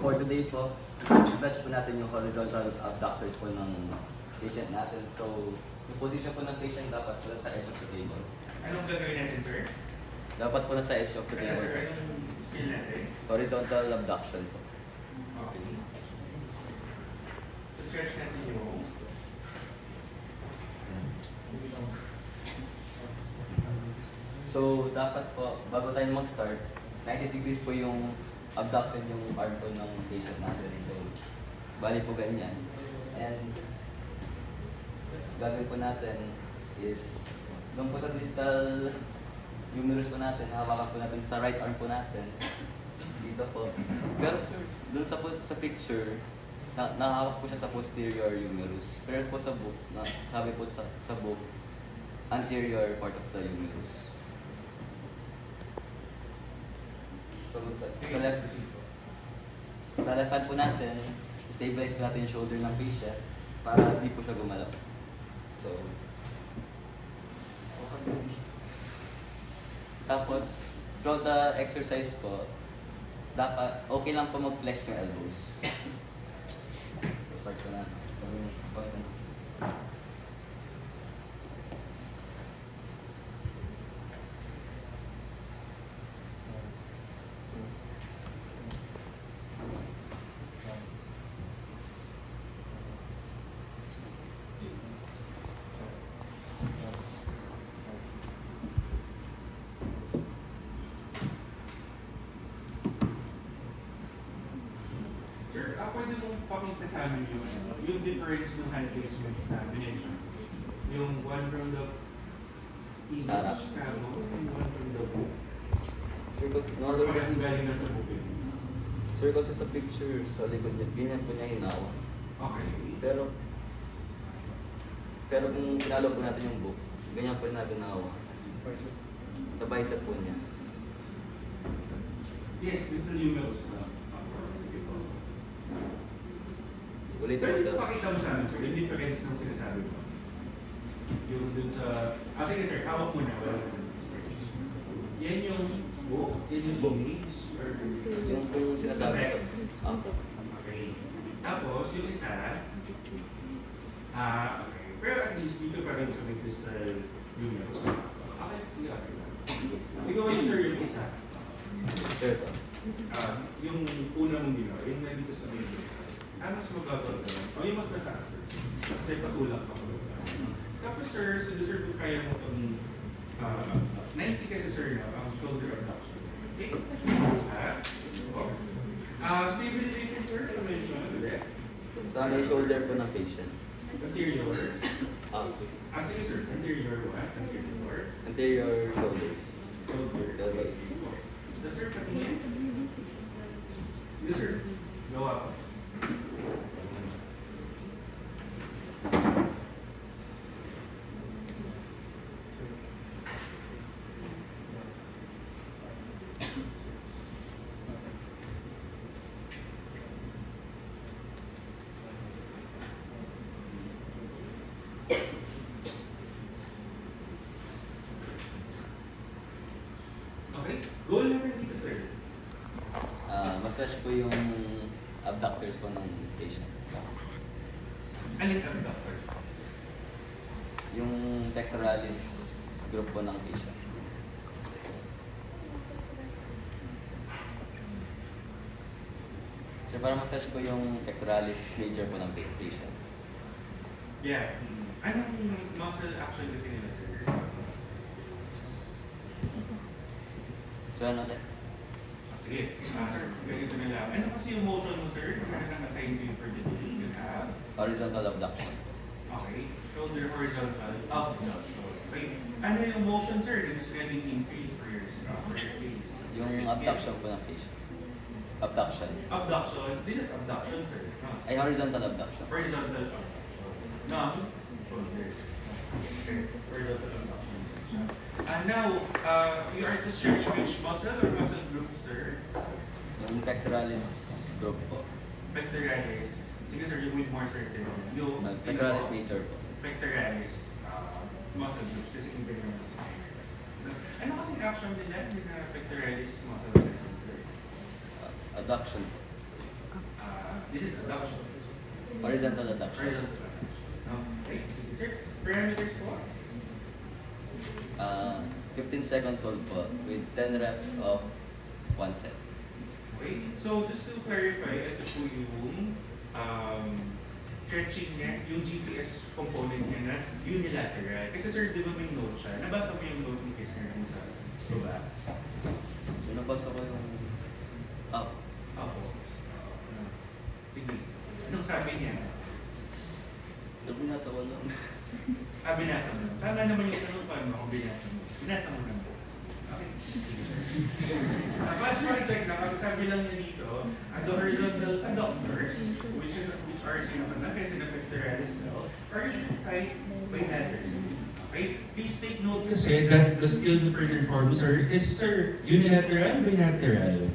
for today po, search po natin yung horizontal abductors po ng patient natin. So, yung position po ng patient dapat po sa edge of the table. Anong gagawin natin, sir? Dapat po sa edge of the Sir, table. anong skill natin? Horizontal abduction po. Okay. So, stretch natin yung... So, dapat po, bago tayo mag-start, 90 degrees po yung abducted yung arm po ng patient natin. So, bali po ganyan. And, gagawin po natin is, doon po sa distal humerus po natin, hawakan po natin sa right arm po natin. Dito po. Pero sir, doon sa picture, nakahawak po siya sa posterior humerus. Pero po sa book, sabi po sa book, anterior part of the humerus. So, sa left hand po natin, stabilize po natin yung shoulder ng patient para hindi po siya gumalaw. So, tapos, throughout the exercise po, dapat, okay lang po mag-flex yung elbows. So, start ko na. Sir, pwede mong pakita sa amin yung difference ng hand placements na binention? Yung one from the Sarap. image camo, and one from the book. Sir, kasi, Or parang galing na sa book yun? sir, kasi sa picture, sa likod niya, ganyan po niya hinawa. Okay. Pero kung pinalo po natin yung book, ganyan po natin hinawa. Sa bicep po niya. Yes, distal humerus. Ulitin Pero ko sir. pakita mo sa amin, sir, yung difference ng sinasabi mo. Yung dun sa... sige sir, hawak muna. Yan yung book, yan yung image, or... Yung kung sinasabi sa... text. Okay. Tapos, yung isa... okay. Pero at least dito pa rin sa may distal humerus. Okay, sige, okay. Siguro yung sir, yung isa. Sir, po. Yung una mong ginawa, yung na dito sa may mas magagawa ka lang. O yung mas mataas, sir. Kasi patulak pa ko. Tapos sir, so sir, kung kaya mo itong 90 kasi sir na, ang shoulder abduction. Okay? Stabilization sir, ano mention ulit? Sa may shoulder po ng patient. Anterior. Sige sir, anterior what? Anterior. Anterior shoulders. Shoulder. Elbows. The sir, patingin. Yes sir. Go up. Okay, goal natin dito sir. Massage po yung abductors po ng patient. Alin ang doctor? Yung pectoralis group po ng patient. So para massage po yung pectoralis major po ng patient. Yeah. Anong muscle action kasi nila sir? So ano ulit? Sige, sir, ganito na lang. Ano kasi yung motion mo sir? Ano nang assign to you for the day? You have? Horizontal abduction. Okay. Shoulder horizontal abduction. Okay. Ano yung motion sir? This is getting increased for your face. Yung abduction po ng patient. Abduction. Abduction. This is abduction sir. Ay, horizontal abduction. Horizontal abduction. Ng shoulder. Okay. Horizontal abduction. Now, you are to stretch which muscle or muscle group, sir? Yung pectoralis group po. Pectoralis. Sige, sir, you with more certain. Yung Pectoralis major po. Pectoralis muscle group. Kasi integral na sa ano kasing action nila? Hindi na pectoralis muscle group, sir? Adduction po. This is adduction. Horizontal adduction. Horizontal adduction. Okay, sige sir. Parameters po? 15-second hold po with 10 reps of 1 set. Okay, so just to clarify, ito po yung stretching niya, yung GPS component niya na unilateral. Kasi sir, di ba may note siya? Nabasa mo yung note ni Kisner kung sa baba? So, nabasa ko yung up. Ako. Sige. Anong sabi niya? So, binasa ko lang. Binasa mo. Tama naman yung tanong ko, ano kung binasa mo. Binasa mo lang po. Okay. Fast forward check na kasi sabi lang niya dito, the horizontal adductors, which are sinapectoralis now, are usually tied bilaterally. Okay? Please take note kasi that the skill the performs is unilateral, bilateral.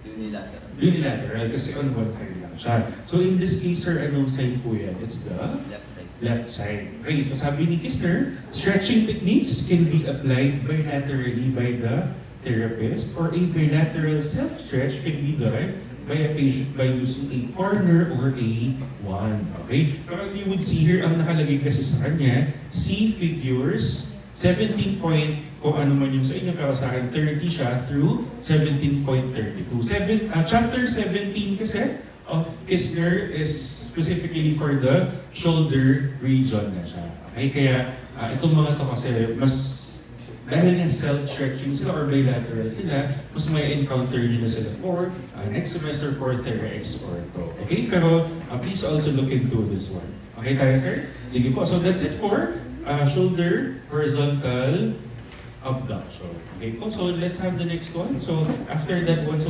Unilateral. Unilateral kasi on one side lang siya. So in this case, sir, anong side po yan? It's the Left side. left side. Okay, so sabi ni Kisner, stretching techniques can be applied bilaterally by the therapist or a bilateral self-stretch can be done by a patient by using a corner or a wand. Okay? Pero if you would see here, ang nakalagay kasi sa kanya, see figures 17 point, kung ano man yung sa inyo, pero sa akin 30 siya through 17.32. Chapter 17 kasi of Kisner is specifically for the shoulder region na siya. Okay? Kaya itong mga to kasi mas dahil nga self-stretching sila or bilateral sila, mas may encounter nyo na sila for next semester for TheraX Ortho. Okay? Pero please also look into this one. Okay tayo, sir? Sige po. So that's it for shoulder horizontal abduction. Okay po. So let's have the next one. So after that one, so